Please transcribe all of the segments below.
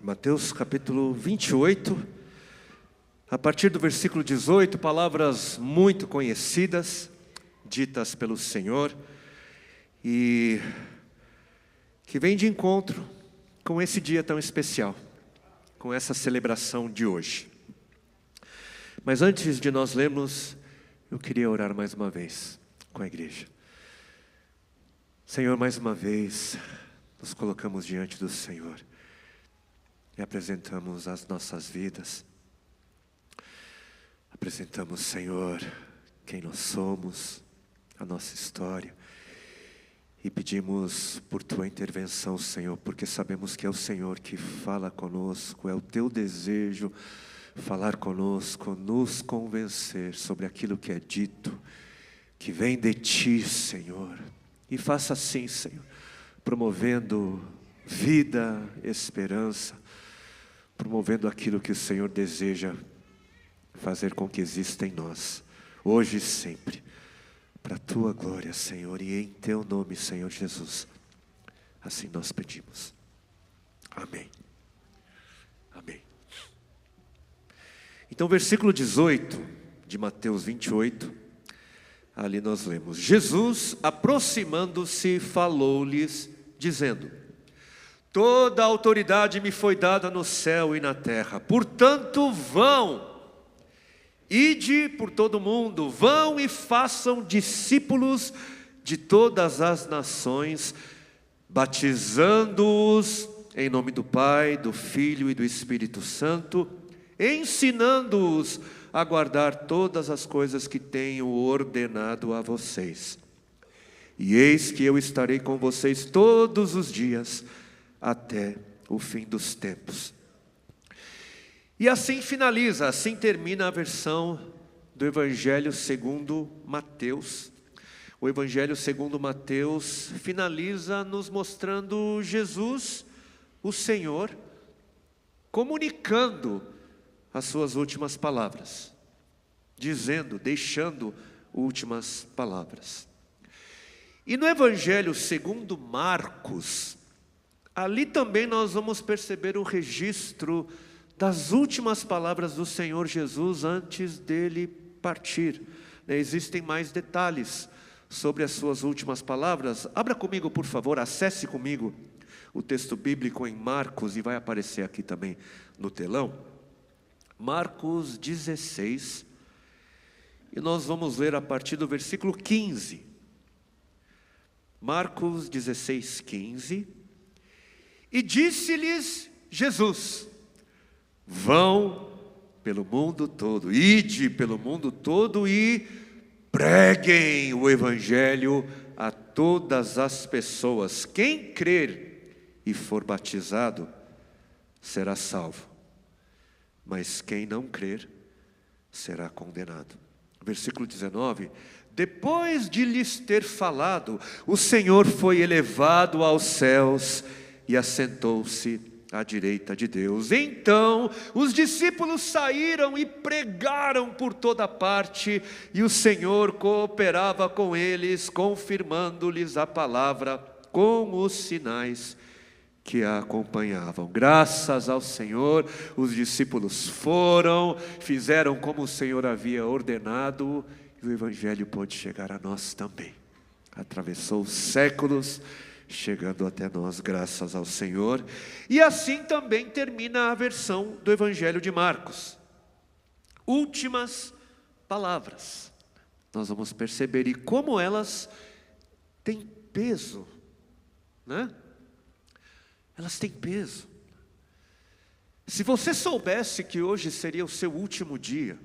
Mateus capítulo 28, a partir do versículo 18, palavras muito conhecidas, ditas pelo Senhor, e que vem de encontro com esse dia tão especial, com essa celebração de hoje. Mas antes de nós lermos, eu queria orar mais uma vez com a igreja. Senhor, mais uma vez, nos colocamos diante do Senhor e apresentamos as nossas vidas. Apresentamos, Senhor, quem nós somos, a nossa história. E pedimos por Tua intervenção, Senhor, porque sabemos que é o Senhor que fala conosco, é o Teu desejo falar conosco, nos convencer sobre aquilo que é dito, que vem de Ti, Senhor. E faça assim, Senhor, promovendo vida, esperança, promovendo aquilo que o Senhor deseja fazer com que exista em nós, hoje e sempre, para a Tua glória, Senhor, e em Teu nome, Senhor Jesus, assim nós pedimos, amém, amém. Então, versículo 18 de Mateus 28, ali nós lemos: Jesus, aproximando-se, falou-lhes, dizendo: toda a autoridade me foi dada no céu e na terra, portanto vão, ide por todo o mundo, vão e façam discípulos de todas as nações, batizando-os em nome do Pai, do Filho e do Espírito Santo, ensinando-os a guardar todas as coisas que tenho ordenado a vocês. E eis que eu estarei com vocês todos os dias, até o fim dos tempos. E assim finaliza, assim termina a versão do Evangelho segundo Mateus. O Evangelho segundo Mateus finaliza nos mostrando Jesus, o Senhor, comunicando as suas últimas palavras, dizendo, deixando últimas palavras. E no Evangelho segundo Marcos, ali também nós vamos perceber o registro das últimas palavras do Senhor Jesus antes dele partir. Existem mais detalhes sobre as suas últimas palavras. Abra comigo, por favor, acesse comigo o texto bíblico em Marcos, e vai aparecer aqui também no telão. Marcos 16, e nós vamos ler a partir do versículo 15. Marcos 16, 15. E disse-lhes Jesus: vão pelo mundo todo, ide pelo mundo todo e preguem o Evangelho a todas as pessoas. Quem crer e for batizado será salvo, mas quem não crer será condenado. Versículo 19: depois de lhes ter falado, o Senhor foi elevado aos céus e assentou-se à direita de Deus. Então os discípulos saíram e pregaram por toda parte, e o Senhor cooperava com eles, confirmando-lhes a palavra com os sinais que a acompanhavam. Graças ao Senhor, os discípulos foram, fizeram como o Senhor havia ordenado, e o Evangelho pôde chegar a nós também. Atravessou os séculos, chegando até nós, graças ao Senhor. E assim também termina a versão do Evangelho de Marcos. Últimas palavras. Nós vamos perceber, e como elas têm peso, né? Elas têm peso. Se você soubesse que hoje seria o seu último dia,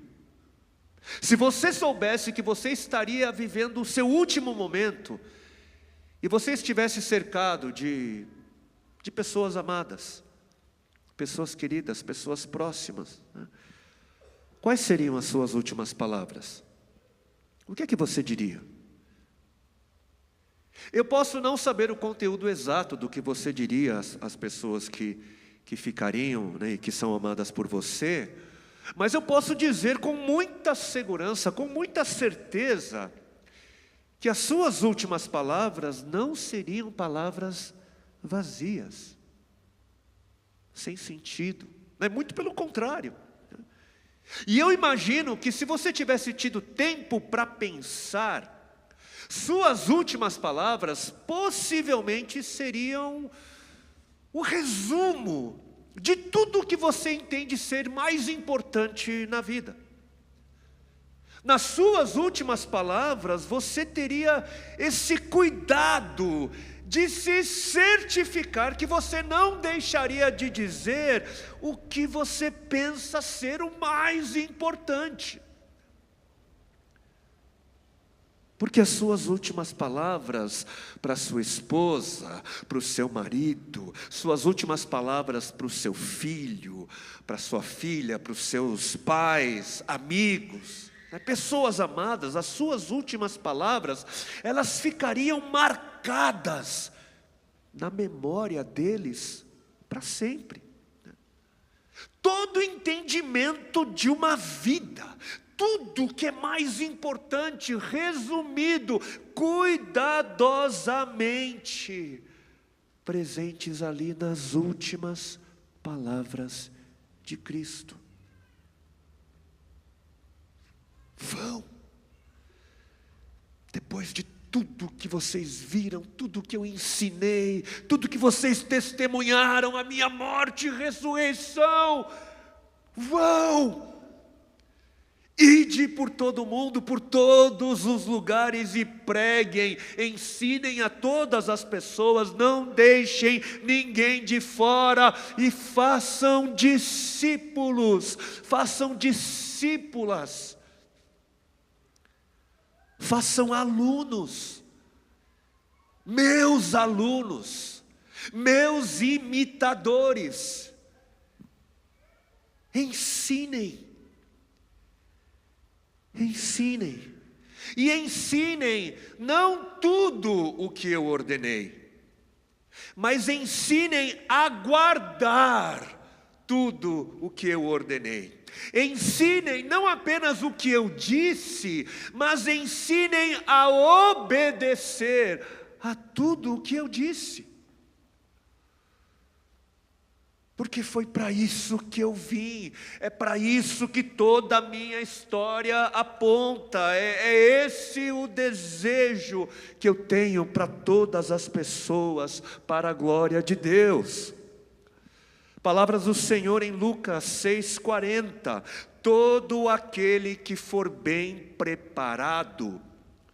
se você soubesse que você estaria vivendo o seu último momento, e você estivesse cercado de pessoas amadas, pessoas queridas, pessoas próximas, né? Quais seriam as suas últimas palavras? O que é que você diria? Eu posso não saber o conteúdo exato do que você diria às pessoas que ficariam, né, e que são amadas por você, mas eu posso dizer com muita segurança, com muita certeza, que as suas últimas palavras não seriam palavras vazias. sem sentido. É muito pelo contrário. E eu imagino que se você tivesse tido tempo para pensar, suas últimas palavras possivelmente seriam o resumo de tudo que você entende ser mais importante na vida. Nas suas últimas palavras, você teria esse cuidado de se certificar que você não deixaria de dizer o que você pensa ser o mais importante. Porque as suas últimas palavras para sua esposa, para o seu marido, suas últimas palavras para o seu filho, para sua filha, para os seus pais, amigos, pessoas amadas, as suas últimas palavras, elas ficariam marcadas na memória deles para sempre. Todo entendimento de uma vida, tudo que é mais importante, resumido, cuidadosamente, presentes ali nas últimas palavras de Cristo. Vão, depois de tudo que vocês viram, tudo que eu ensinei, tudo que vocês testemunharam, a minha morte e ressurreição, vão, ide por todo o mundo, por todos os lugares e preguem, ensinem a todas as pessoas, não deixem ninguém de fora e façam discípulos, façam discípulas. Façam alunos, meus imitadores, ensinem, e ensinem não tudo o que eu ordenei, mas ensinem a guardar tudo o que eu ordenei. Ensinem não apenas o que eu disse, mas ensinem a obedecer a tudo o que eu disse. Porque foi para isso que eu vim, é para isso que toda a minha história aponta, é esse o desejo que eu tenho para todas as pessoas, para a glória de Deus. Palavras do Senhor em Lucas 6,40: todo aquele que for bem preparado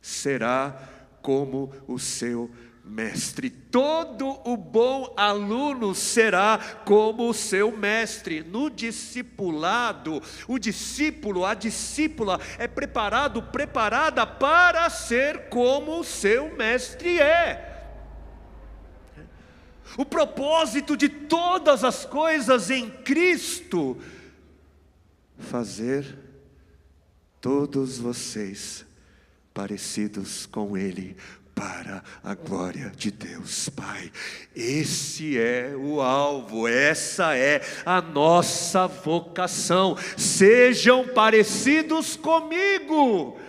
será como o seu mestre. Todo o bom aluno será como o seu mestre. No discipulado, o discípulo, a discípula é preparada para ser como o seu mestre é. O propósito de todas as coisas em Cristo, fazer todos vocês parecidos com Ele, para a glória de Deus Pai. Esse é o alvo, essa é a nossa vocação. Sejam parecidos comigo,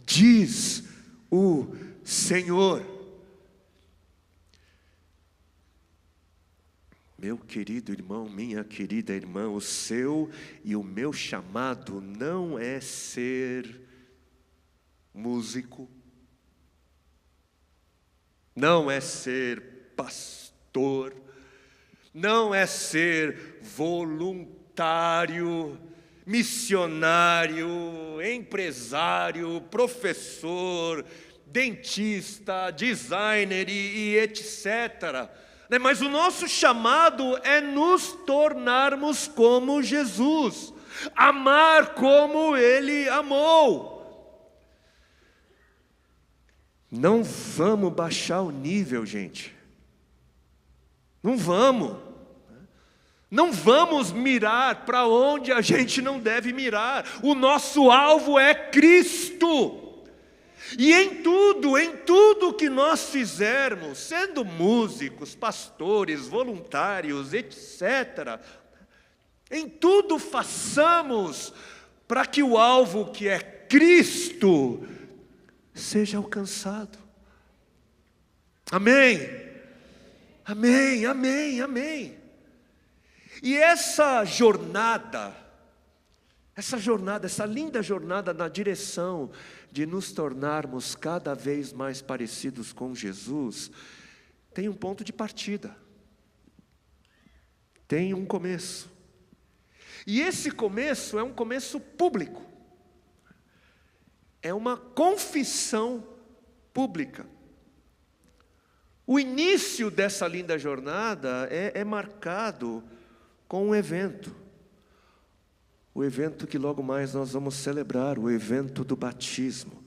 diz o Senhor. Meu querido irmão, minha querida irmã, o seu e o meu chamado não é ser músico, não é ser pastor, não é ser voluntário, missionário, empresário, professor, dentista, designer e etc. Mas o nosso chamado é nos tornarmos como Jesus, amar como Ele amou. Não vamos baixar o nível, gente. Não vamos. Não vamos mirar para onde a gente não deve mirar. O nosso alvo é Cristo. E em tudo que nós fizermos, sendo músicos, pastores, voluntários, etc., em tudo façamos para que o alvo que é Cristo seja alcançado. Amém? Amém, amém, amém. E essa jornada, essa linda jornada na direção de nos tornarmos cada vez mais parecidos com Jesus, tem um ponto de partida, tem um começo. E esse começo é um começo público, é uma confissão pública. O início dessa linda jornada é marcado com um evento. O evento que logo mais nós vamos celebrar, o evento do batismo.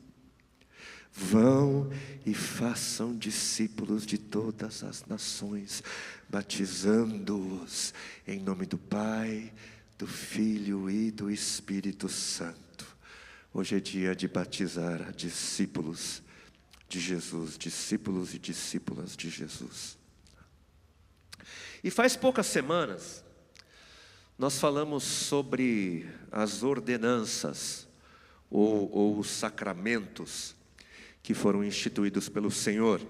Vão e façam discípulos de todas as nações, batizando-os em nome do Pai, do Filho e do Espírito Santo. Hoje é dia de batizar discípulos de Jesus, discípulos e discípulas de Jesus. E faz poucas semanas, nós falamos sobre as ordenanças, ou os sacramentos, que foram instituídos pelo Senhor.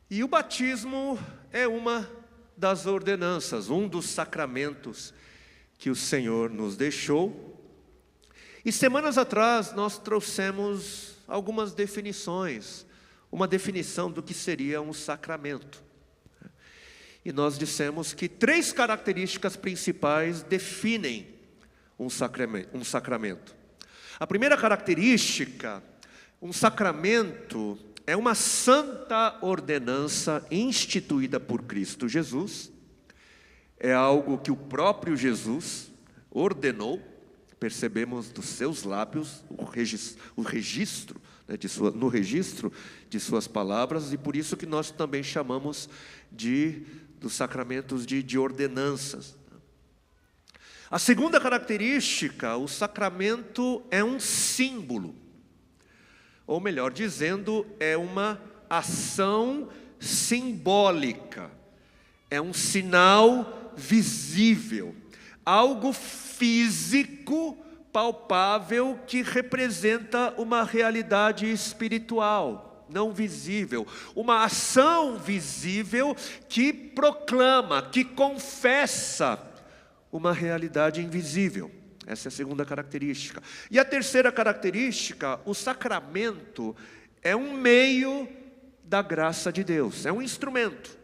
E o batismo é uma das ordenanças, um dos sacramentos que o Senhor nos deixou. E semanas atrás nós trouxemos algumas definições, uma definição do que seria um sacramento. E nós dissemos que 3 características principais definem um sacramento. A primeira característica: um sacramento é uma santa ordenança instituída por Cristo Jesus. É algo que o próprio Jesus ordenou. Percebemos dos seus lábios no registro de suas palavras, e por isso que nós também chamamos dos sacramentos de ordenanças. A segunda característica: o sacramento é um símbolo, ou melhor dizendo, é uma ação simbólica, é um sinal visível, algo físico, palpável, que representa uma realidade espiritual, não visível, uma ação visível que proclama, que confessa uma realidade invisível. Essa é a segunda característica. E a terceira característica: o sacramento é um meio da graça de Deus, é um instrumento.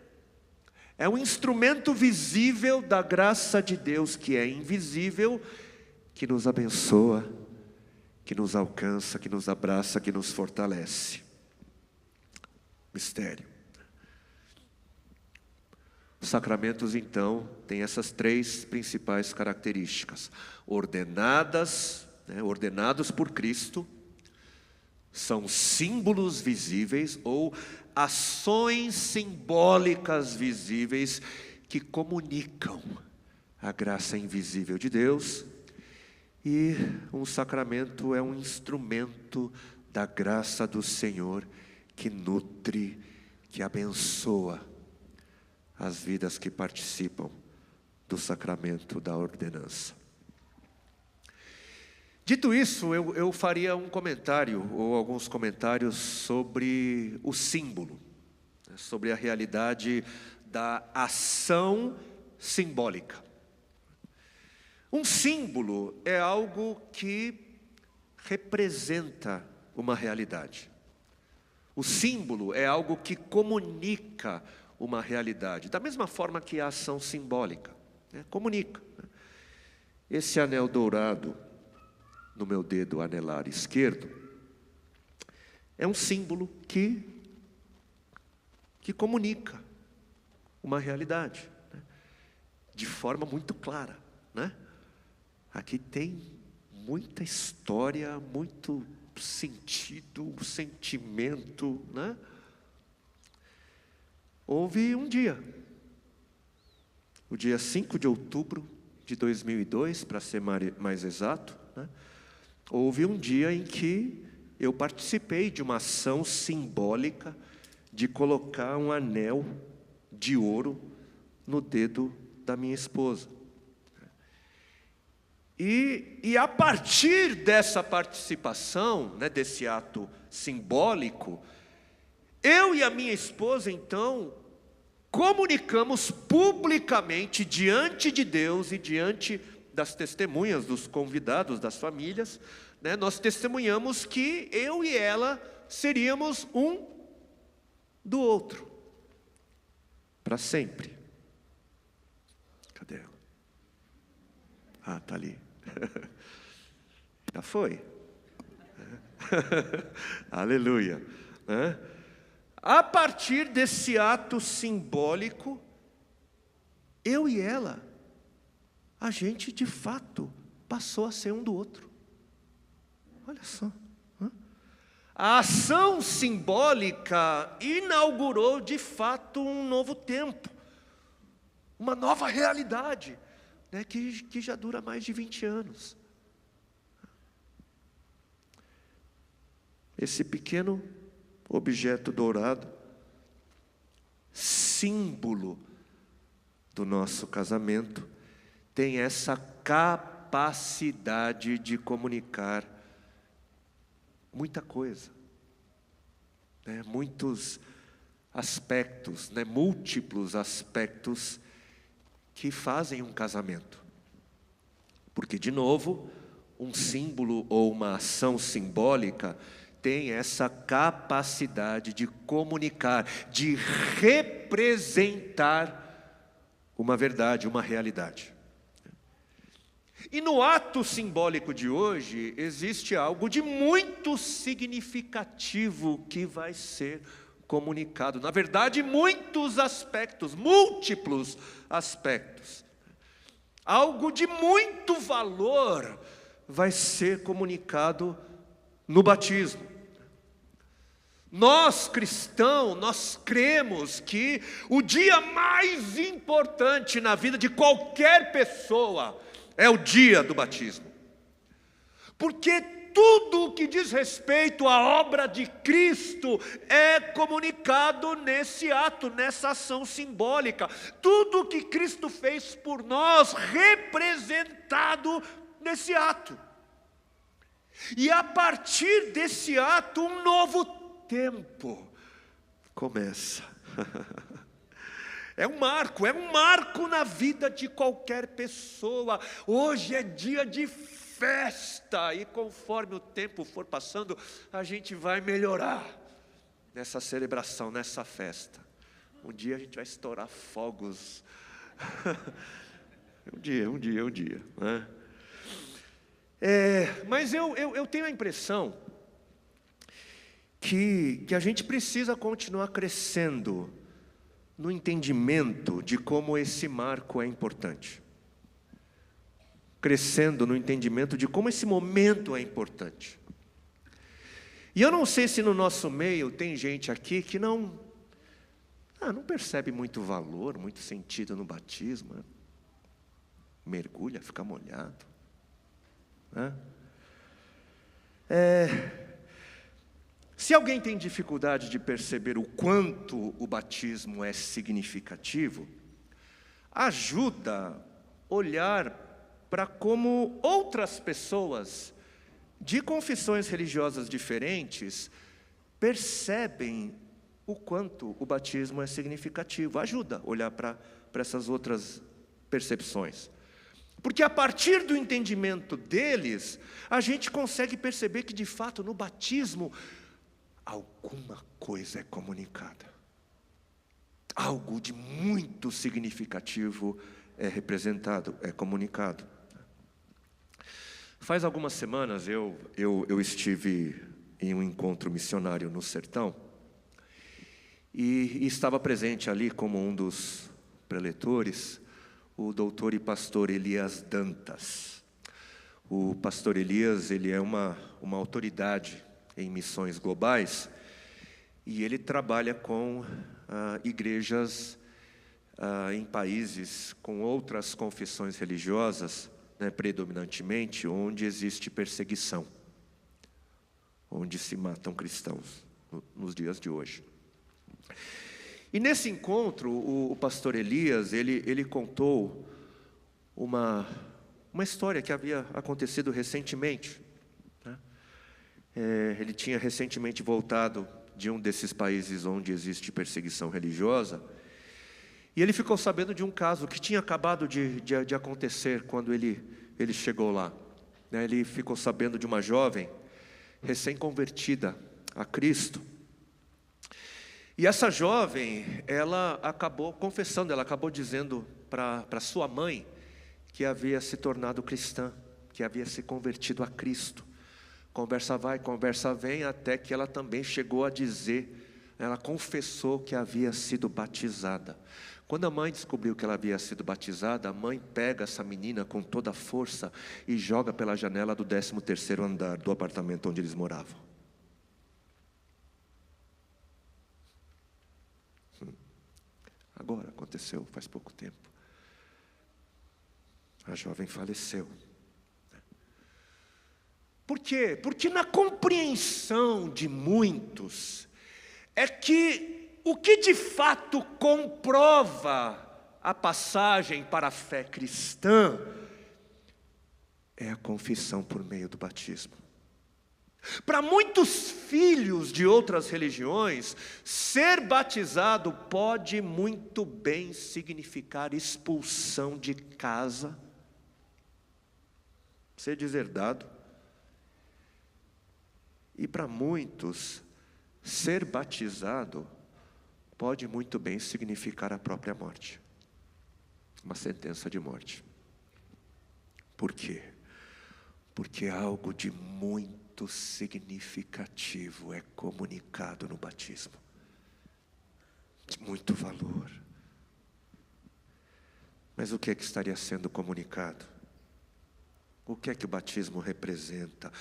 É um instrumento visível da graça de Deus, que é invisível, que nos abençoa, que nos alcança, que nos abraça, que nos fortalece. Mistério. Os sacramentos, então, têm essas 3 principais características: ordenados por Cristo, são símbolos visíveis ou ações simbólicas visíveis que comunicam a graça invisível de Deus. E um sacramento é um instrumento da graça do Senhor que nutre, que abençoa as vidas que participam do sacramento da ordenança. Dito isso, eu faria um comentário, ou alguns comentários, sobre o símbolo, sobre a realidade da ação simbólica. Um símbolo é algo que representa uma realidade. O símbolo é algo que comunica uma realidade, da mesma forma que a ação simbólica, comunica. Esse anel dourado no meu dedo anelar esquerdo é um símbolo que comunica uma realidade, de forma muito clara, Aqui tem muita história, muito sentido, sentimento, Houve um dia, o dia 5 de outubro de 2002, para ser mais exato, houve um dia em que eu participei de uma ação simbólica de colocar um anel de ouro no dedo da minha esposa. E a partir dessa participação, desse ato simbólico, eu e a minha esposa, então, comunicamos publicamente diante de Deus e diante das testemunhas, dos convidados, das famílias, né? Nós testemunhamos que eu e ela seríamos um do outro, para sempre. Cadê ela? Ah, está ali. Já foi. Aleluia. A partir desse ato simbólico, eu e ela, a gente de fato passou a ser um do outro. Olha só. A ação simbólica inaugurou de fato um novo tempo, uma nova realidade, né, que já dura mais de 20 anos. Esse pequeno objeto dourado, símbolo do nosso casamento, tem essa capacidade de comunicar muita coisa, né? Muitos aspectos, né? Múltiplos aspectos que fazem um casamento. Porque, de novo, um símbolo ou uma ação simbólica tem essa capacidade de comunicar, de representar uma verdade, uma realidade. E no ato simbólico de hoje, existe algo de muito significativo que vai ser comunicado. Na verdade, muitos aspectos, múltiplos aspectos. Algo de muito valor vai ser comunicado no batismo. Nós, cristãos, nós cremos que o dia mais importante na vida de qualquer pessoa é o dia do batismo. Porque tudo o que diz respeito à obra de Cristo é comunicado nesse ato, nessa ação simbólica. Tudo o que Cristo fez por nós, representado nesse ato. E a partir desse ato, um novo tempo começa. É um marco na vida de qualquer pessoa. Hoje é dia de festa, e conforme o tempo for passando, a gente vai melhorar nessa celebração, nessa festa. Um dia a gente vai estourar fogos. Um dia, né? Mas eu tenho a impressão que a gente precisa continuar crescendo no entendimento de como esse marco é importante. Crescendo no entendimento de como esse momento é importante. E eu não sei se no nosso meio tem gente aqui que não percebe muito valor, muito sentido no batismo, né? Mergulha, fica molhado, né? Se alguém tem dificuldade de perceber o quanto o batismo é significativo, ajuda a olhar para como outras pessoas de confissões religiosas diferentes percebem o quanto o batismo é significativo. Ajuda a olhar para essas outras percepções. Porque a partir do entendimento deles, a gente consegue perceber que de fato no batismo alguma coisa é comunicada. Algo de muito significativo é representado, é comunicado. Faz algumas semanas eu estive em um encontro missionário no sertão e estava presente ali como um dos preletores o doutor e pastor Elias Dantas. O pastor Elias, ele é uma autoridade em missões globais, e ele trabalha com igrejas em países com outras confissões religiosas, né, predominantemente, onde existe perseguição, onde se matam cristãos nos dias de hoje. E nesse encontro, o pastor Elias, ele contou uma história que havia acontecido recentemente. Ele tinha recentemente voltado de um desses países onde existe perseguição religiosa, E ele ficou sabendo de um caso que tinha acabado de acontecer quando ele chegou lá. Ele ficou sabendo de uma jovem recém-convertida a Cristo. E essa jovem, ela acabou confessando, ela acabou dizendo para sua mãe que havia se tornado cristã, que havia se convertido a Cristo. Conversa vai, conversa vem, até que ela também chegou a dizer, ela confessou que havia sido batizada. Quando a mãe descobriu que ela havia sido batizada, a mãe pega essa menina com toda a força e joga pela janela do 13º andar do apartamento onde eles moravam. Agora aconteceu, faz pouco tempo. A jovem faleceu. Por quê? Porque na compreensão de muitos, é que o que de fato comprova a passagem para a fé cristã, é a confissão por meio do batismo. Para muitos filhos de outras religiões, ser batizado pode muito bem significar expulsão de casa, ser deserdado. E para muitos, ser batizado pode muito bem significar a própria morte, uma sentença de morte. Por quê? Porque algo de muito significativo é comunicado no batismo, de muito valor. Mas o que é que estaria sendo comunicado? O que é que o batismo representa?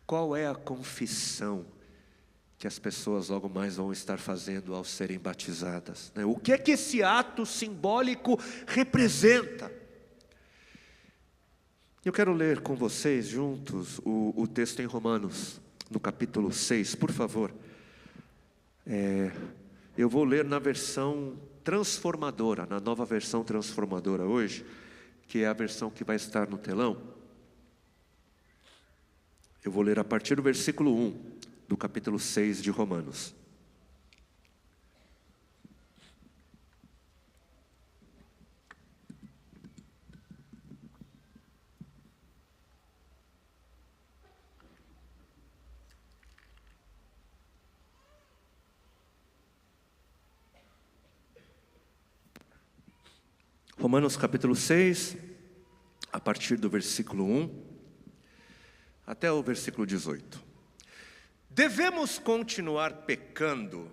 Qual é a confissão que as pessoas logo mais vão estar fazendo ao serem batizadas? O que é que esse ato simbólico representa? Eu quero ler com vocês juntos o texto em Romanos, no capítulo 6, por favor. Eu vou ler na versão transformadora, na nova versão transformadora hoje, que é a versão que vai estar no telão. Eu vou ler a partir do versículo 1, do capítulo 6 de Romanos. Romanos capítulo 6, a partir do versículo 1, até o versículo 18. Devemos continuar pecando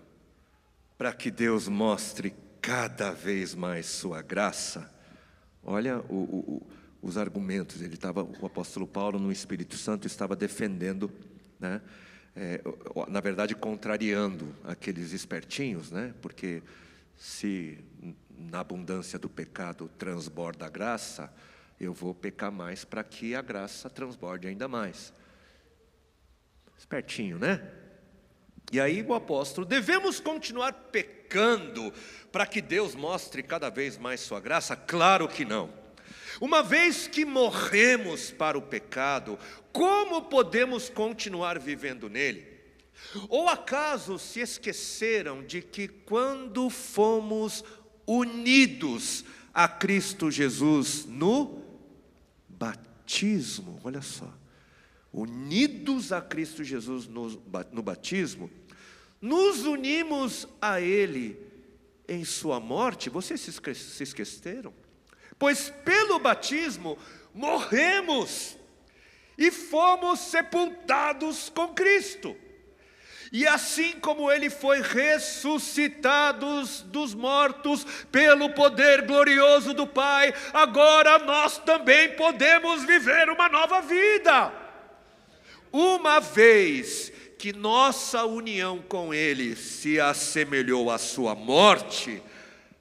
para que Deus mostre cada vez mais sua graça? Olha os argumentos. O apóstolo Paulo, no Espírito Santo, estava defendendo, na verdade contrariando aqueles espertinhos, porque se na abundância do pecado transborda a graça, eu vou pecar mais para que a graça transborde ainda mais. Espertinho, né? E aí o apóstolo, devemos continuar pecando para que Deus mostre cada vez mais sua graça? Claro que não. Uma vez que morremos para o pecado, como podemos continuar vivendo nele? Ou acaso se esqueceram de que quando fomos unidos a Cristo Jesus no batismo, olha só, unidos a Cristo Jesus no batismo, nos unimos a Ele em sua morte? Vocês se esqueceram? Pois pelo batismo morremos e fomos sepultados com Cristo. E assim como Ele foi ressuscitado dos mortos pelo poder glorioso do Pai, agora nós também podemos viver uma nova vida. Uma vez que nossa união com Ele se assemelhou à sua morte,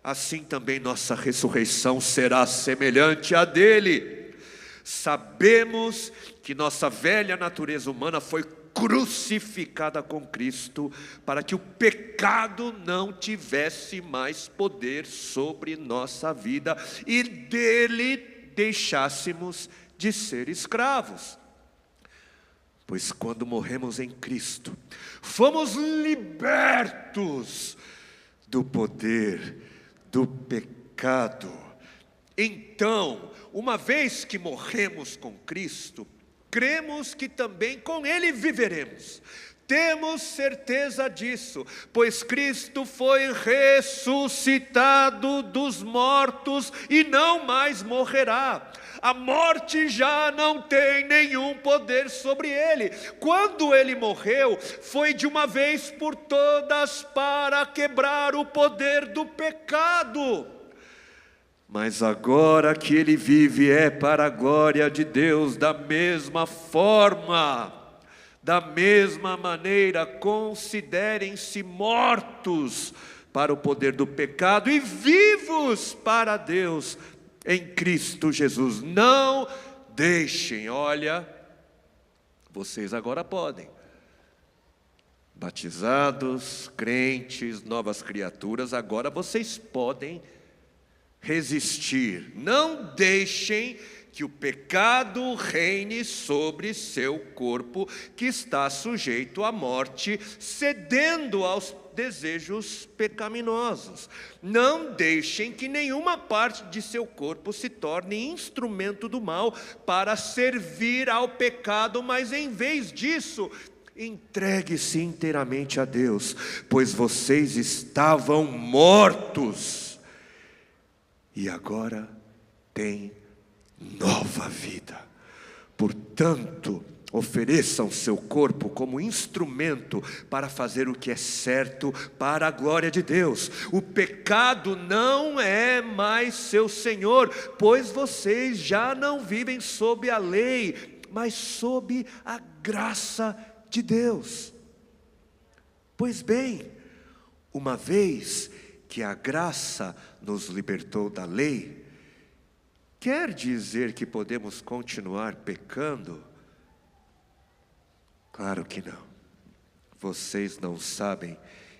assim também nossa ressurreição será semelhante à dele. Sabemos que nossa velha natureza humana foi crucificada com Cristo, para que o pecado não tivesse mais poder sobre nossa vida e dele deixássemos de ser escravos. Pois quando morremos em Cristo, fomos libertos do poder do pecado pecado. Então, uma vez que morremos com Cristo, cremos que também com Ele viveremos. Temos certeza disso, pois Cristo foi ressuscitado dos mortos e não mais morrerá. A morte já não tem nenhum poder sobre ele. Quando ele morreu, foi de uma vez por todas para quebrar o poder do pecado. Mas agora que ele vive é para a glória de Deus. Da mesma forma, da mesma maneira, considerem-se mortos para o poder do pecado e vivos para Deus em Cristo Jesus. Não deixem, olha, vocês agora podem, batizados, crentes, novas criaturas, agora vocês podem resistir. Não deixem que o pecado reine sobre seu corpo, que está sujeito à morte, cedendo aos desejos pecaminosos. Não deixem que nenhuma parte de seu corpo se torne instrumento do mal para servir ao pecado, mas em vez disso, entregue-se inteiramente a Deus, pois vocês estavam mortos e agora têm nova vida. Portanto, ofereçam seu corpo como instrumento para fazer o que é certo para a glória de Deus. O pecado não é mais seu senhor, pois vocês já não vivem sob a lei, mas sob a graça de Deus. Pois bem, uma vez que a graça nos libertou da lei, quer dizer que podemos continuar pecando? Claro que não. Vocês não sabem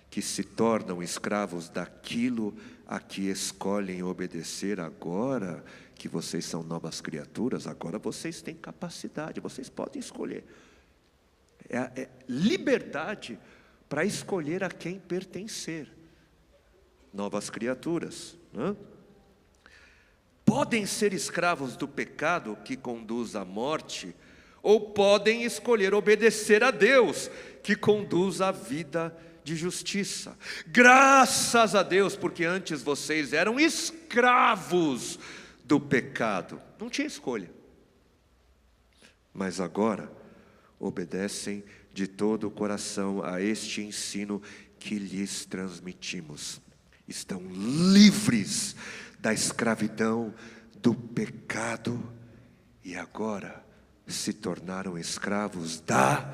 que se tornam escravos daquilo a que escolhem obedecer agora que vocês são novas criaturas? Agora vocês têm capacidade, vocês podem escolher. É liberdade para escolher a quem pertencer. Novas criaturas, né? Podem ser escravos do pecado que conduz à morte, ou podem escolher obedecer a Deus, que conduz à vida de justiça. Graças a Deus, porque antes vocês eram escravos do pecado, não tinha escolha. Mas agora obedecem de todo o coração a este ensino que lhes transmitimos. Estão livres da escravidão do pecado e agora se tornaram escravos da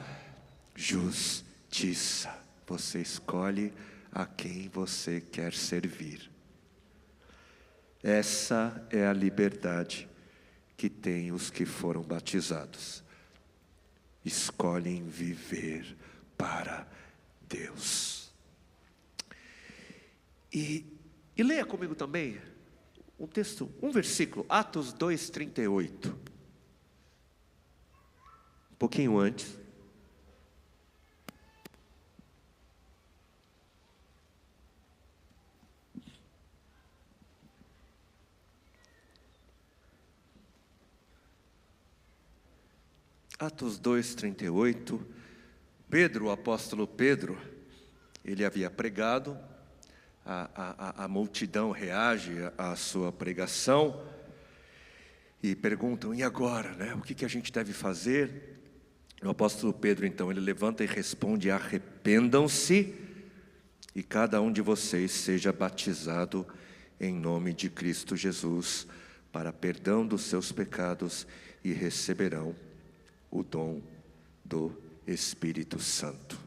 justiça. Você escolhe a quem você quer servir. Essa é a liberdade que têm os que foram batizados. Escolhem viver para Deus. E leia comigo também um texto, um versículo, Atos 2:38. Um pouquinho antes. Atos 2:38. Pedro, o apóstolo Pedro, ele havia pregado. A multidão reage à sua pregação e perguntam, e agora, né? O que a gente deve fazer? O apóstolo Pedro, então, ele levanta e responde, arrependam-se e cada um de vocês seja batizado em nome de Cristo Jesus para perdão dos seus pecados e receberão o dom do Espírito Santo.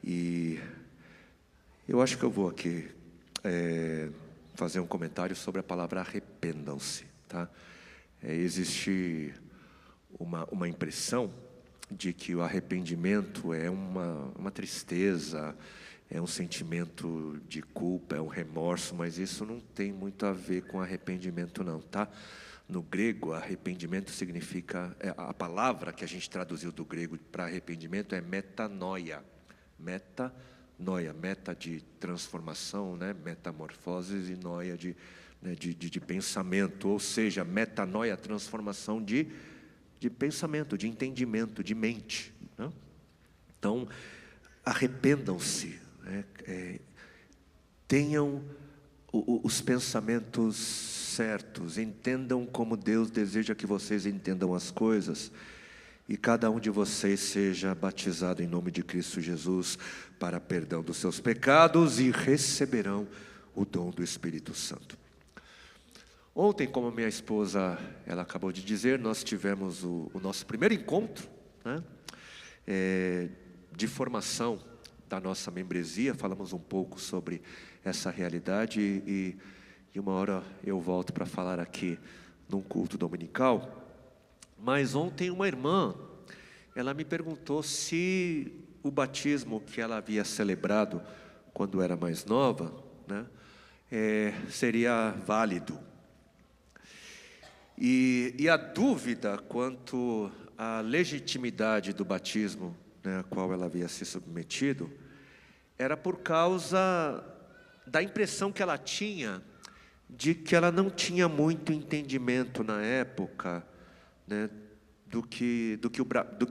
E eu acho que eu vou aqui fazer um comentário sobre a palavra arrependam-se, tá? Existe uma impressão de que o arrependimento é uma tristeza, é um sentimento de culpa, é um remorso, mas isso não tem muito a ver com arrependimento não, tá? No grego, arrependimento significa, a palavra que a gente traduziu do grego para arrependimento é metanoia. Metanoia, meta de transformação, né? Metamorfose e noia de né, de pensamento, ou seja, metanoia, transformação de pensamento, de entendimento, de mente, né? Então, arrependam-se, né? Tenham os pensamentos certos, entendam como Deus deseja que vocês entendam as coisas, e cada um de vocês seja batizado em nome de Cristo Jesus para perdão dos seus pecados e receberão o dom do Espírito Santo. Ontem, como minha esposa ela acabou de dizer, nós tivemos o nosso primeiro encontro, né, de formação da nossa membresia. Falamos um pouco sobre essa realidade e uma hora eu volto para falar aqui num culto dominical. Mas ontem uma irmã, ela me perguntou se o batismo que ela havia celebrado quando era mais nova, né, seria válido. E a dúvida quanto à legitimidade do batismo, né, a qual ela havia se submetido, era por causa da impressão que ela tinha de que ela não tinha muito entendimento na época, né, do que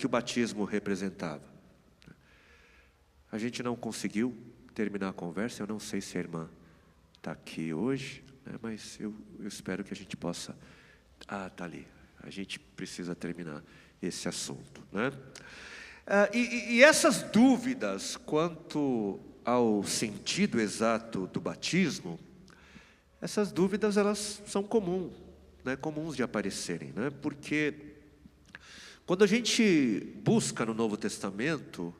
o batismo representava. A gente não conseguiu terminar a conversa. Eu não sei se a irmã está aqui hoje, né, mas eu espero que a gente possa... está ali. A gente precisa terminar esse assunto, né? E essas dúvidas quanto ao sentido exato do batismo, essas dúvidas elas são comuns, né, comuns de aparecerem, né? Porque quando a gente busca no Novo Testamento,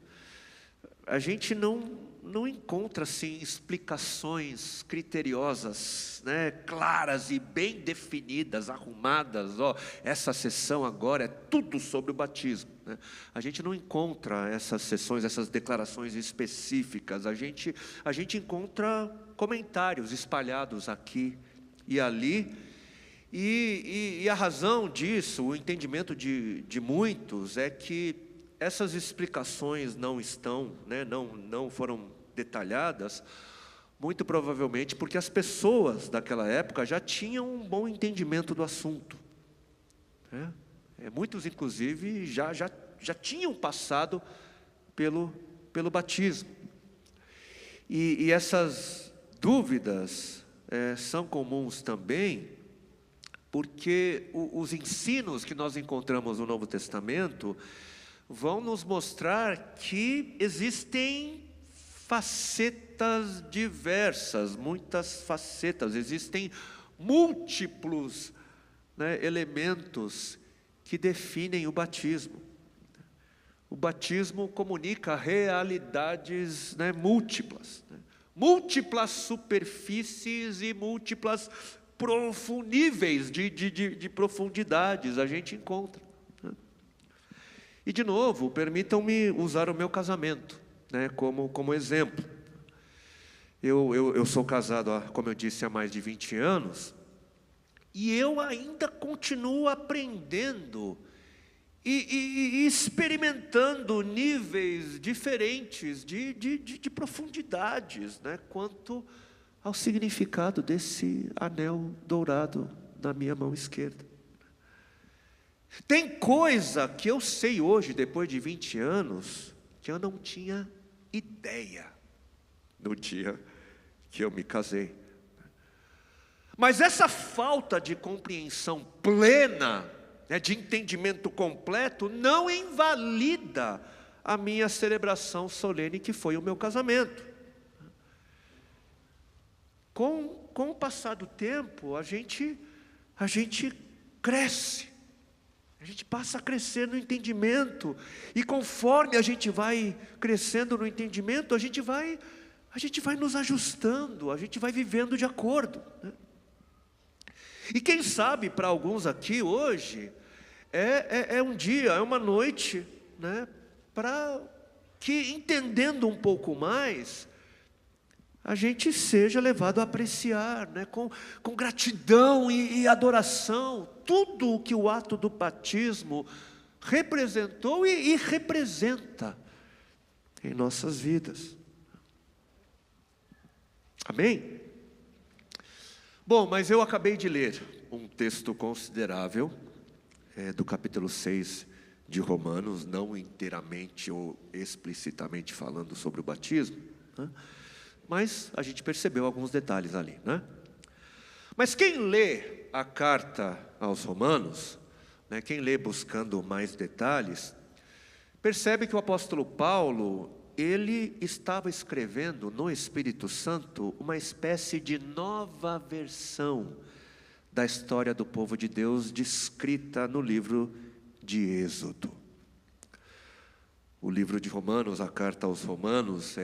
a gente não encontra assim explicações criteriosas, né, claras e bem definidas, arrumadas. Essa sessão agora é tudo sobre o batismo, né? A gente não encontra essas sessões, essas declarações específicas. A gente encontra comentários espalhados aqui e ali. E a razão disso, o entendimento de muitos, é que essas explicações não estão, né, não foram detalhadas, muito provavelmente porque as pessoas daquela época já tinham um bom entendimento do assunto, né? Muitos, inclusive, já tinham passado pelo batismo. E essas dúvidas são comuns também, porque os ensinos que nós encontramos no Novo Testamento vão nos mostrar que existem facetas diversas, muitas facetas, existem múltiplos, né, elementos que definem o batismo. O batismo comunica realidades, né, múltiplas, né, múltiplas superfícies e múltiplas níveis de profundidades a gente encontra. E de novo, permitam-me usar o meu casamento, né, como exemplo. Eu sou casado, como eu disse, há mais de 20 anos, e eu ainda continuo aprendendo e experimentando níveis diferentes de profundidades, né, quanto ao significado desse anel dourado na minha mão esquerda. Tem coisa que eu sei hoje, depois de 20 anos, que eu não tinha ideia no dia que eu me casei. Mas essa falta de compreensão plena, né, de entendimento completo, não invalida a minha celebração solene, que foi o meu casamento. Com o passar do tempo, a gente cresce. A gente passa a crescer no entendimento, e conforme a gente vai crescendo no entendimento, a gente vai nos ajustando, a gente vai vivendo de acordo, né? E quem sabe para alguns aqui hoje, é um dia, é uma noite, né, para que, entendendo um pouco mais, a gente seja levado a apreciar, né, com gratidão e adoração, tudo o que o ato do batismo representou e representa em nossas vidas. Amém? Bom, mas eu acabei de ler um texto considerável, do capítulo 6 de Romanos, não inteiramente ou explicitamente falando sobre o batismo, né? Mas a gente percebeu alguns detalhes ali, né? Mas quem lê a carta aos Romanos, né, quem lê buscando mais detalhes, percebe que o apóstolo Paulo, ele estava escrevendo no Espírito Santo uma espécie de nova versão da história do povo de Deus descrita no livro de Êxodo. O livro de Romanos, a carta aos Romanos,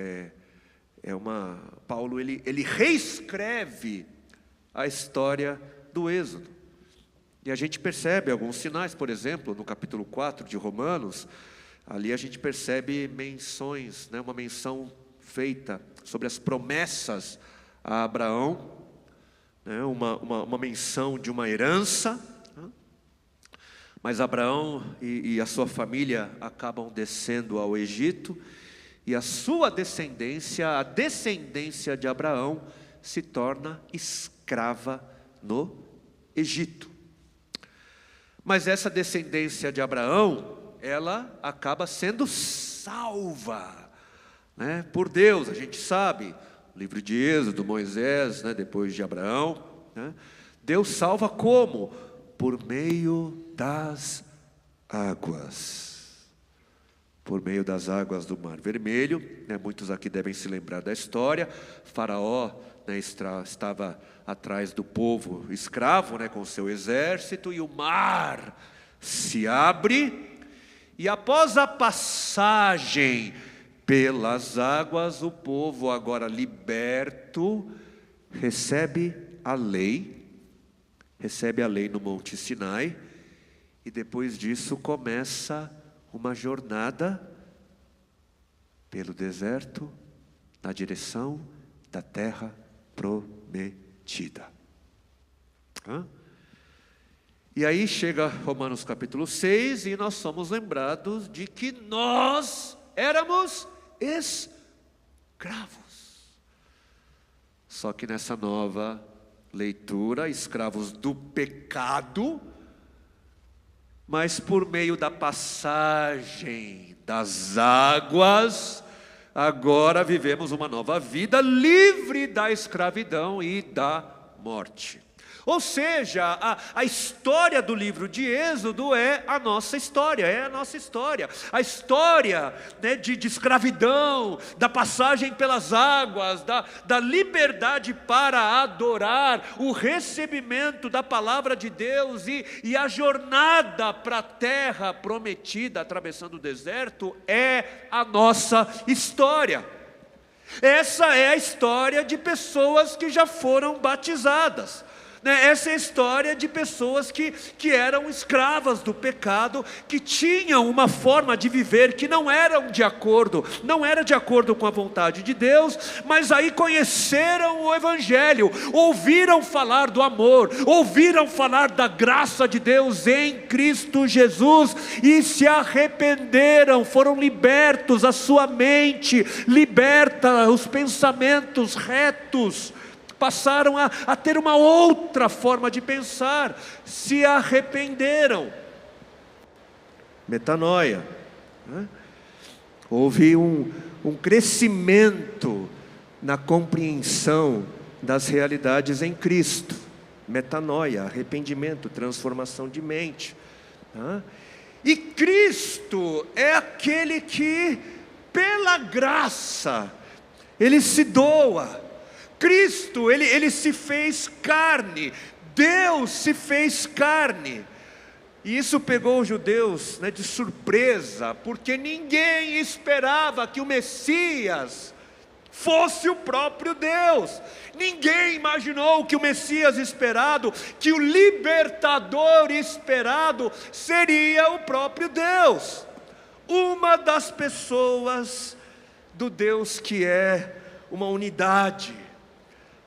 Paulo ele reescreve a história do Êxodo. E a gente percebe alguns sinais, por exemplo, no capítulo 4 de Romanos, ali a gente percebe menções, né, uma menção feita sobre as promessas a Abraão, né, uma menção de uma herança, né? Mas Abraão e a sua família acabam descendo ao Egito, e a sua descendência, a descendência de Abraão, se torna escrava no Egito. Mas essa descendência de Abraão, ela acaba sendo salva, né, por Deus. A gente sabe, o livro de Êxodo, Moisés, né, depois de Abraão, né, Deus salva como? Por meio das águas. Por meio das águas do Mar Vermelho, né, muitos aqui devem se lembrar da história. Faraó, né, estava atrás do povo escravo, né, com seu exército, e o mar se abre, e após a passagem pelas águas, o povo agora liberto recebe a lei no Monte Sinai, e depois disso começa uma jornada pelo deserto na direção da terra prometida. E aí chega Romanos capítulo 6 e nós somos lembrados de que nós éramos escravos. Só que nessa nova leitura, escravos do pecado, mas por meio da passagem das águas, agora vivemos uma nova vida livre da escravidão e da morte. Ou seja, a história do livro de Êxodo é a nossa história, A história, né, de escravidão, da passagem pelas águas, da liberdade para adorar, o recebimento da palavra de Deus e a jornada para a terra prometida, atravessando o deserto, é a nossa história. Essa é a história de pessoas que já foram batizadas. Essa é a história de pessoas que eram escravas do pecado, que tinham uma forma de viver que não era de acordo com a vontade de Deus, mas aí conheceram o Evangelho, ouviram falar do amor, ouviram falar da graça de Deus em Cristo Jesus, e se arrependeram, foram libertos, a sua mente liberta, os pensamentos retos, passaram a ter uma outra forma de pensar, se arrependeram. Metanoia, né? Houve um crescimento na compreensão das realidades em Cristo. Metanoia, arrependimento, transformação de mente, né? E Cristo é aquele que, pela graça, Ele se doa. Cristo, ele se fez carne, Deus se fez carne, e isso pegou os judeus, né, de surpresa, porque ninguém esperava que o Messias fosse o próprio Deus. Ninguém imaginou que o Messias esperado, que o libertador esperado, seria o próprio Deus, uma das pessoas do Deus que é uma unidade,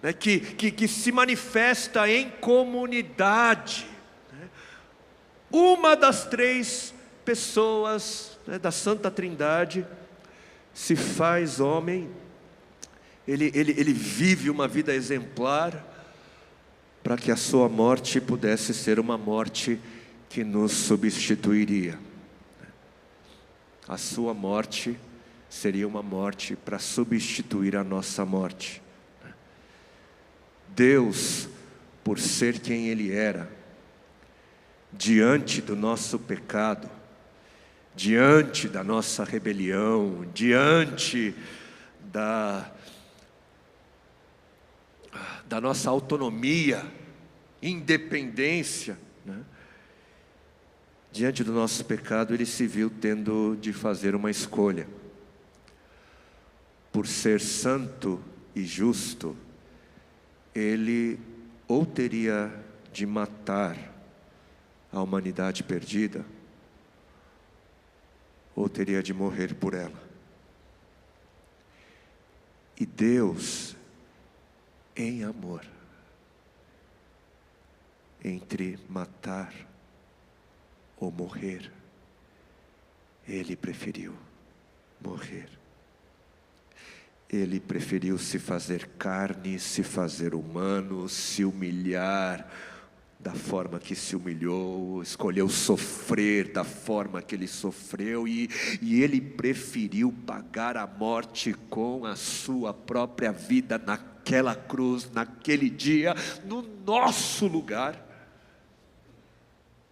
né, que se manifesta em comunidade, né? Uma das três pessoas, né, da Santa Trindade se faz homem. Ele vive uma vida exemplar, para que a sua morte pudesse ser uma morte que nos substituiria. A sua morte seria uma morte para substituir a nossa morte. Deus, por ser quem Ele era, diante do nosso pecado, diante da nossa rebelião, diante da nossa autonomia, independência, né? Diante do nosso pecado, Ele se viu tendo de fazer uma escolha. Por ser santo e justo, Ele ou teria de matar a humanidade perdida, ou teria de morrer por ela. E Deus, em amor, entre matar ou morrer, Ele preferiu morrer. Ele preferiu se fazer carne, se fazer humano, se humilhar da forma que se humilhou, escolheu sofrer da forma que Ele sofreu, e Ele preferiu pagar a morte com a sua própria vida naquela cruz, naquele dia, no nosso lugar.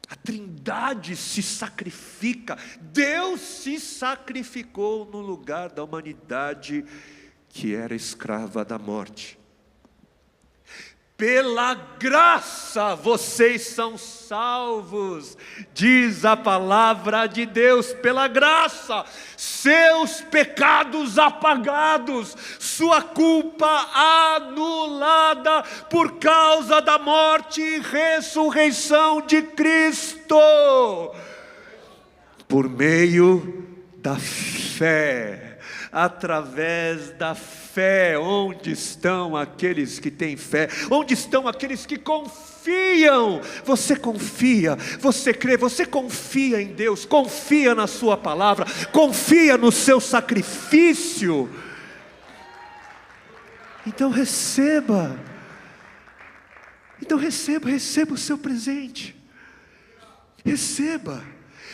A Trindade se sacrifica, Deus se sacrificou no lugar da humanidade que era escrava da morte. Pela graça vocês são salvos, diz a palavra de Deus, pela graça, seus pecados apagados, sua culpa anulada por causa da morte e ressurreição de Cristo, por meio da fé, através da fé. Onde estão aqueles que têm fé? Onde estão aqueles que confiam? Você confia, você crê, você confia em Deus, confia na sua palavra, confia no seu sacrifício. Então receba o seu presente, receba.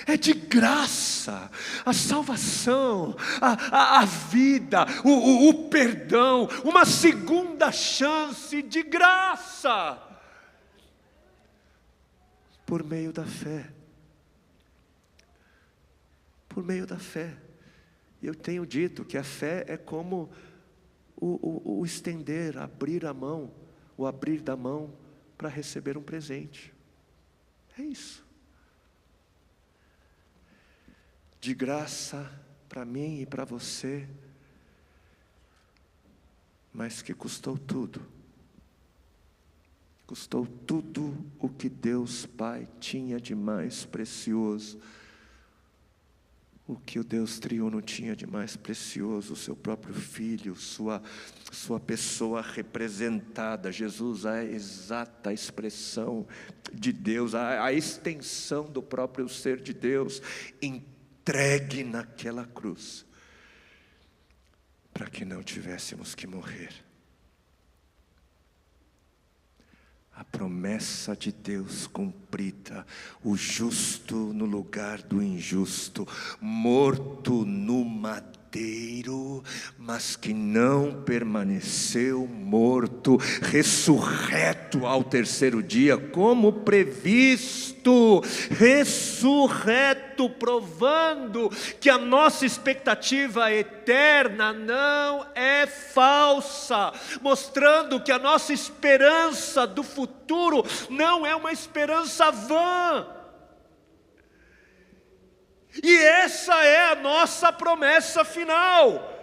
É de graça, a salvação, a vida, o perdão, uma segunda chance de graça, por meio da fé. Por meio da fé. Eu tenho dito que a fé é como o estender, abrir a mão, o abrir da mão para receber um presente. É isso. De graça para mim e para você, mas que custou tudo. Custou tudo o que Deus Pai tinha de mais precioso. O que o Deus Triuno tinha de mais precioso, o seu próprio Filho, sua pessoa representada. Jesus, a exata expressão de Deus, a extensão do próprio ser de Deus, entregue naquela cruz, para que não tivéssemos que morrer. A promessa de Deus cumprida, o justo no lugar do injusto, morto no madeiro, mas que não permaneceu morto, ressurreto ao terceiro dia, como previsto, ressurreto, provando que a nossa expectativa eterna não é falsa, mostrando que a nossa esperança do futuro não é uma esperança vã. E essa é a nossa promessa final.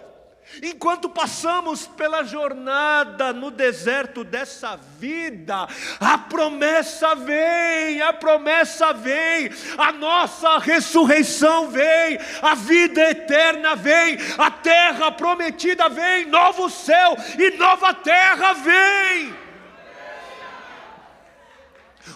Enquanto passamos pela jornada no deserto dessa vida, a promessa vem, a nossa ressurreição vem, a vida eterna vem, a terra prometida vem, novo céu e nova terra vem.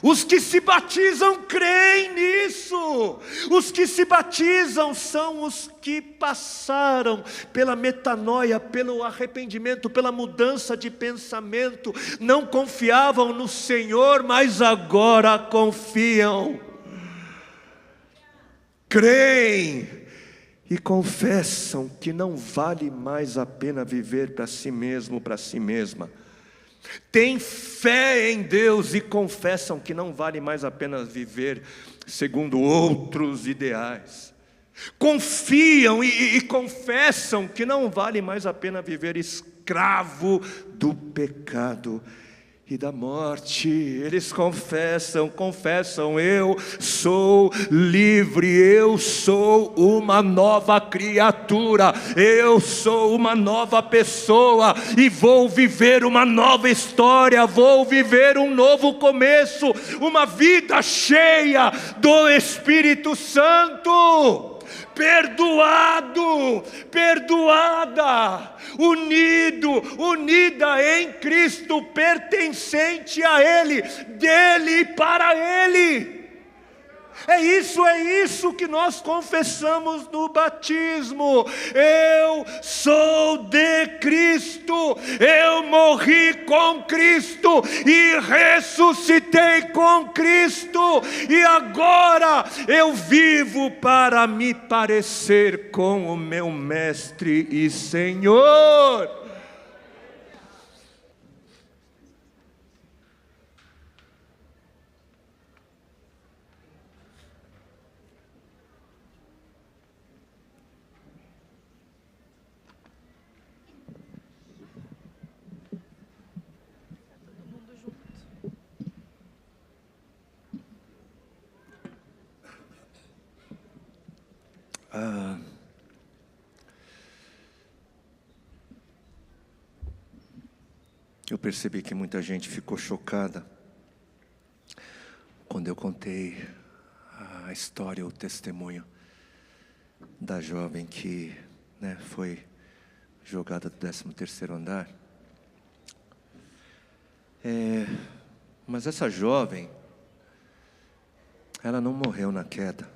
Os que se batizam creem nisso. Os que se batizam são os que passaram pela metanoia, pelo arrependimento, pela mudança de pensamento. Não confiavam no Senhor, mas agora confiam. Creem e confessam que não vale mais a pena viver para si mesmo, para si mesma. Têm fé em Deus e confessam que não vale mais a pena viver segundo outros ideais. Confiam e confessam que não vale mais a pena viver escravo do pecado e da morte. Eles confessam, eu sou livre, eu sou uma nova criatura, eu sou uma nova pessoa e vou viver uma nova história, vou viver um novo começo, uma vida cheia do Espírito Santo. Perdoado, perdoada, unida em Cristo, pertencente a Ele, dele e para Ele. É isso que nós confessamos no batismo. Eu sou de Cristo, eu morri com Cristo e ressuscitei com Cristo, e agora eu vivo para me parecer com o meu Mestre e Senhor. Eu percebi que muita gente ficou chocada quando eu contei a história, o testemunho da jovem que, foi jogada do 13º andar. Mas essa jovem, ela não morreu na queda,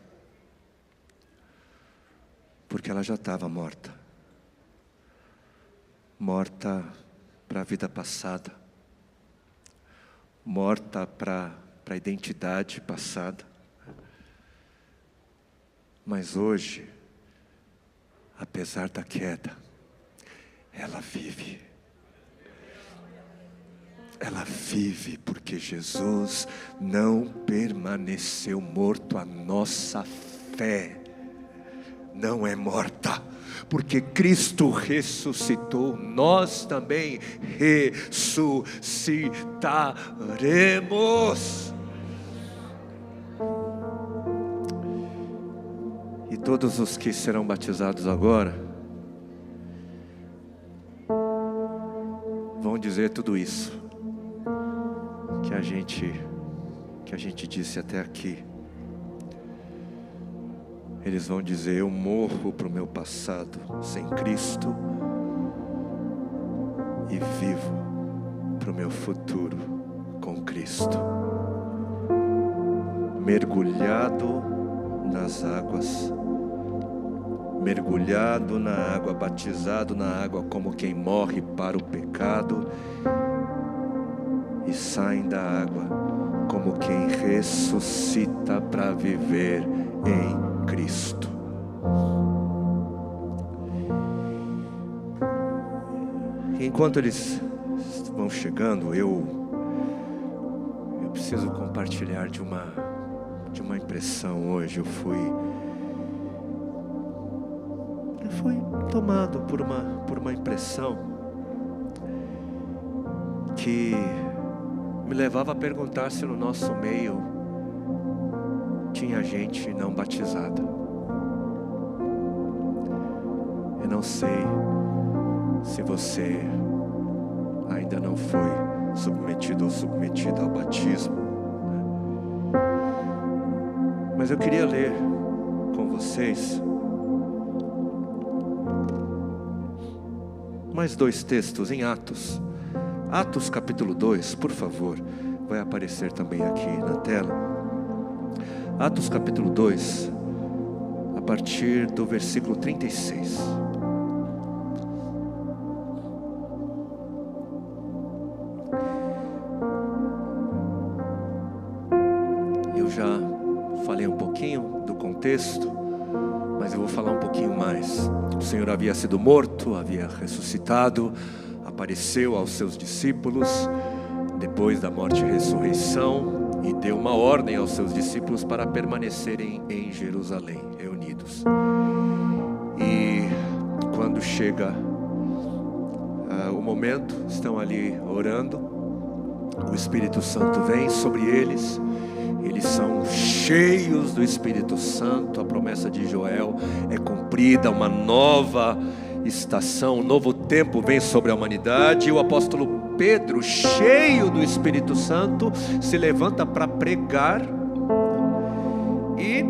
porque ela já estava morta. Morta para a vida passada. Morta para a identidade passada. Mas hoje, apesar da queda, ela vive. Ela vive porque Jesus não permaneceu morto. A nossa fé não é morta, porque Cristo ressuscitou, nós também ressuscitaremos. E todos os que serão batizados agora vão dizer tudo isso que a gente disse até aqui. Eles vão dizer: eu morro para o meu passado sem Cristo e vivo para o meu futuro com Cristo. Mergulhado nas águas, mergulhado na água, batizado na água como quem morre para o pecado, e saem da água como quem ressuscita para viver em Cristo. Enquanto eles vão chegando, eu preciso compartilhar de uma impressão hoje. Eu fui tomado por uma impressão que me levava a perguntar se no nosso meio tinha gente não batizada. Eu não sei se você ainda não foi submetido ou submetida ao batismo, mas eu queria ler com vocês mais 2 textos em Atos capítulo 2, por favor. vai aparecer também aqui na tela. Atos capítulo 2, a partir do versículo 36. Eu já falei um pouquinho do contexto, mas eu vou falar um pouquinho mais. O Senhor havia sido morto, havia ressuscitado, apareceu aos seus discípulos depois da morte e ressurreição, e deu uma ordem aos seus discípulos para permanecerem em Jerusalém, reunidos. E quando chega o momento, estão ali orando, o Espírito Santo vem sobre eles, eles são cheios do Espírito Santo, a promessa de Joel é cumprida, uma nova estação, um novo tempo vem sobre a humanidade. E o apóstolo Pedro, cheio do Espírito Santo, se levanta para pregar, e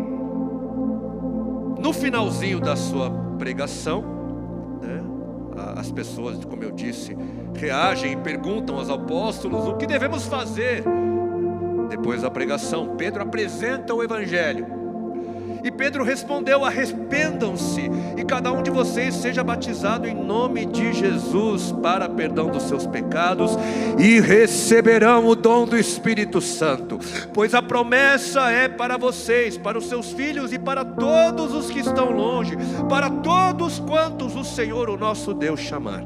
no finalzinho da sua pregação, as pessoas, como eu disse, reagem e perguntam aos apóstolos o que devemos fazer. Depois da pregação, Pedro apresenta o Evangelho. E Pedro respondeu: arrependam-se, e cada um de vocês seja batizado em nome de Jesus para perdão dos seus pecados, e receberão o dom do Espírito Santo, pois a promessa é para vocês, para os seus filhos e para todos os que estão longe, para todos quantos o Senhor, o nosso Deus, chamar.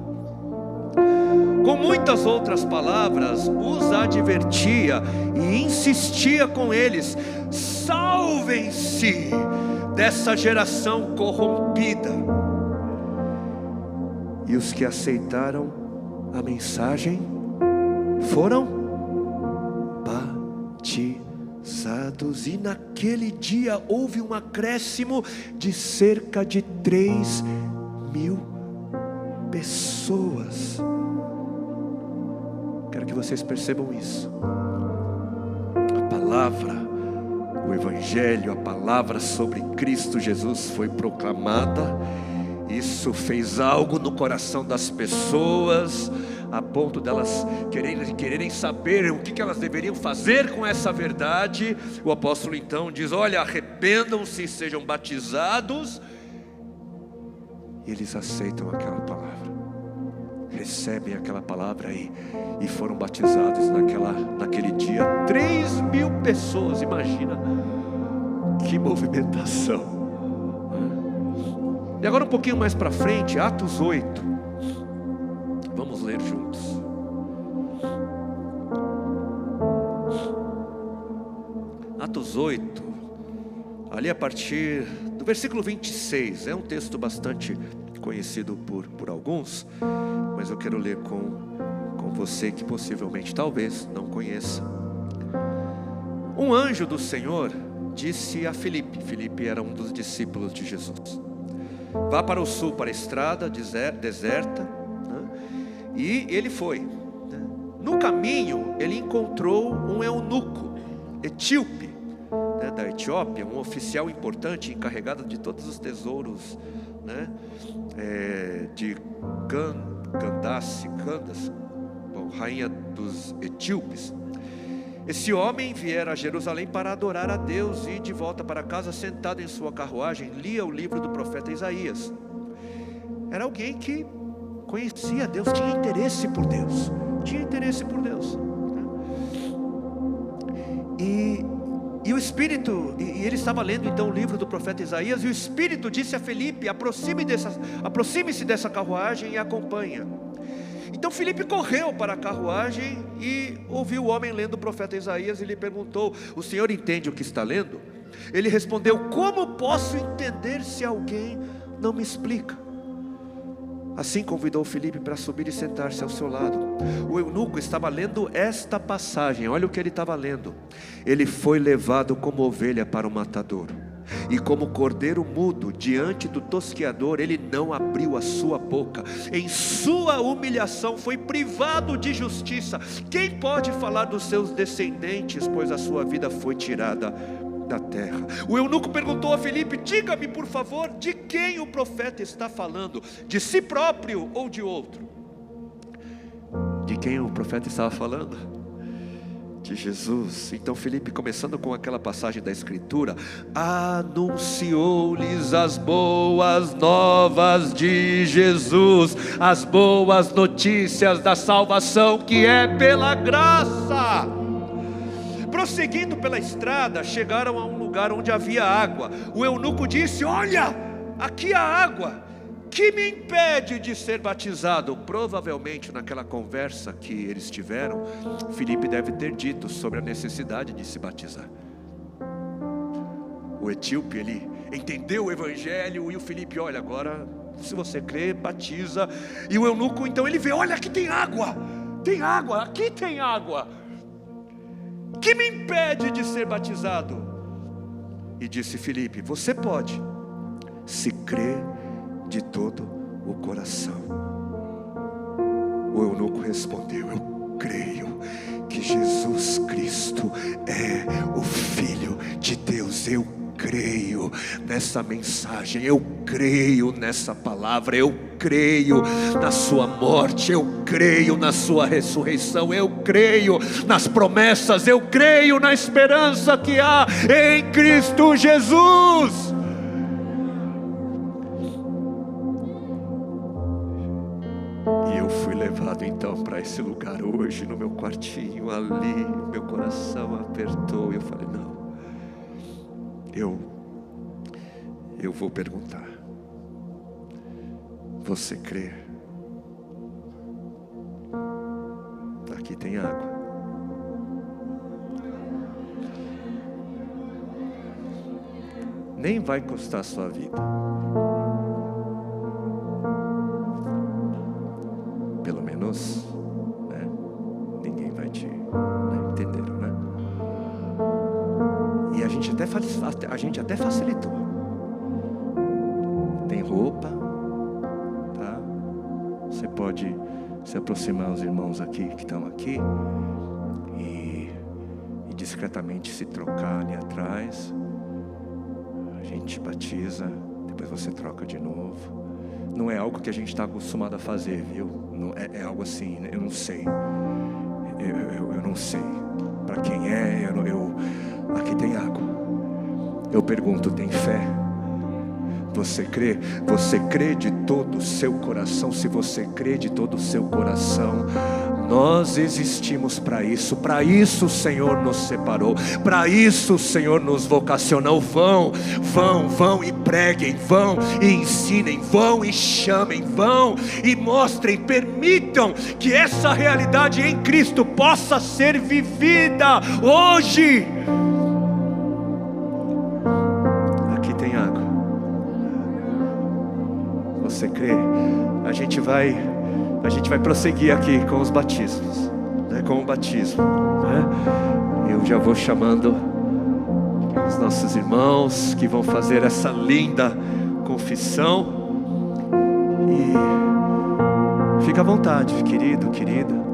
Com muitas outras palavras, os advertia e insistia com eles: salvem-se dessa geração corrompida. E os que aceitaram a mensagem foram batizados. E naquele dia houve um acréscimo de cerca de 3.000 pessoas. Quero que vocês percebam isso. A palavra, o Evangelho, a palavra sobre Cristo Jesus foi proclamada. Isso fez algo no coração das pessoas, a ponto delas quererem saber o que elas deveriam fazer com essa verdade. O apóstolo então diz: olha, arrependam-se e sejam batizados. E eles aceitam aquela palavra, recebem aquela palavra e foram batizados naquele dia. 3.000 pessoas, imagina que movimentação. E agora um pouquinho mais para frente, Atos 8, vamos ler juntos. Atos 8, ali a partir do versículo 26, é um texto bastante conhecido por alguns, mas eu quero ler com você que possivelmente, talvez, não conheça. Um anjo do Senhor disse a Filipe era um dos discípulos de Jesus: vá para o sul, para a estrada deserta, E ele foi. No caminho, ele encontrou um eunuco etíope, da Etiópia, um oficial importante, encarregado de todos os tesouros, de Candace, rainha dos etíopes. Esse homem viera a Jerusalém para adorar a Deus, e de volta para casa, sentado em sua carruagem, lia o livro do profeta Isaías. Era alguém que conhecia Deus, tinha interesse por Deus, E o Espírito, e ele estava lendo então o livro do profeta Isaías, e o Espírito disse a Filipe: aproxime-se dessa carruagem e acompanha. Então Filipe correu para a carruagem e ouviu o homem lendo o profeta Isaías, e lhe perguntou: o senhor entende o que está lendo? Ele respondeu: como posso entender se alguém não me explica? Assim convidou Filipe para subir e sentar-se ao seu lado. O eunuco estava lendo esta passagem, olha o que ele estava lendo: ele foi levado como ovelha para o matadouro, e como cordeiro mudo diante do tosqueador, ele não abriu a sua boca. Em sua humilhação foi privado de justiça. Quem pode falar dos seus descendentes, pois a sua vida foi tirada da terra? O eunuco perguntou a Filipe: diga-me por favor, de quem o profeta está falando? De si próprio ou de outro? De quem o profeta estava falando? de Jesus. Então Filipe, começando com aquela passagem da Escritura, anunciou-lhes as boas novas de Jesus, as boas notícias da salvação que é pela graça. Prosseguindo pela estrada, chegaram a um lugar onde havia água. O eunuco disse: olha, aqui há água, que me impede de ser batizado? Provavelmente naquela conversa que eles tiveram, Filipe deve ter dito sobre a necessidade de se batizar. O etíope, ele entendeu o evangelho, e o Filipe: olha, agora se você crê, batiza. E o eunuco então ele vê: olha, aqui tem água, aqui tem água, que me impede de ser batizado? E disse Filipe: você pode, se crer de todo o coração. O eunuco respondeu: eu creio que Jesus Cristo é o Filho de Deus. Eu creio nessa mensagem, eu creio nessa palavra, eu creio na sua morte, eu creio na sua ressurreição, eu creio nas promessas, eu creio na esperança que há em Cristo Jesus. Levado então para esse lugar hoje, no meu quartinho ali, meu coração apertou e eu falei: não, eu vou perguntar, você crê? Aqui tem água. Nem vai custar a sua vida. Pelo menos, né? Ninguém vai te, né? Entenderam, né? E a gente até facilitou. Tem roupa, tá? Você pode se aproximar aos irmãos aqui que estão aqui e discretamente se trocar ali atrás. A gente batiza, depois você troca de novo. Não é algo que a gente está acostumado a fazer, viu? Não, é algo assim, né? Eu não sei. Eu não sei para quem é. Aqui tem água. Eu pergunto: tem fé? Você crê? Você crê de todo o seu coração? Se você crê de todo o seu coração, nós existimos para isso. Para isso o Senhor nos separou. Para isso o Senhor nos vocacionou. Vão e preguem. Vão e ensinem. Vão e chamem. Vão e mostrem. Permitam que essa realidade em Cristo possa ser vivida hoje. Aqui tem água. Você crê? A gente vai prosseguir aqui com os batismos, né? Com o batismo, né? Eu já vou chamando os nossos irmãos que vão fazer essa linda confissão. E fica à vontade, querido, querida.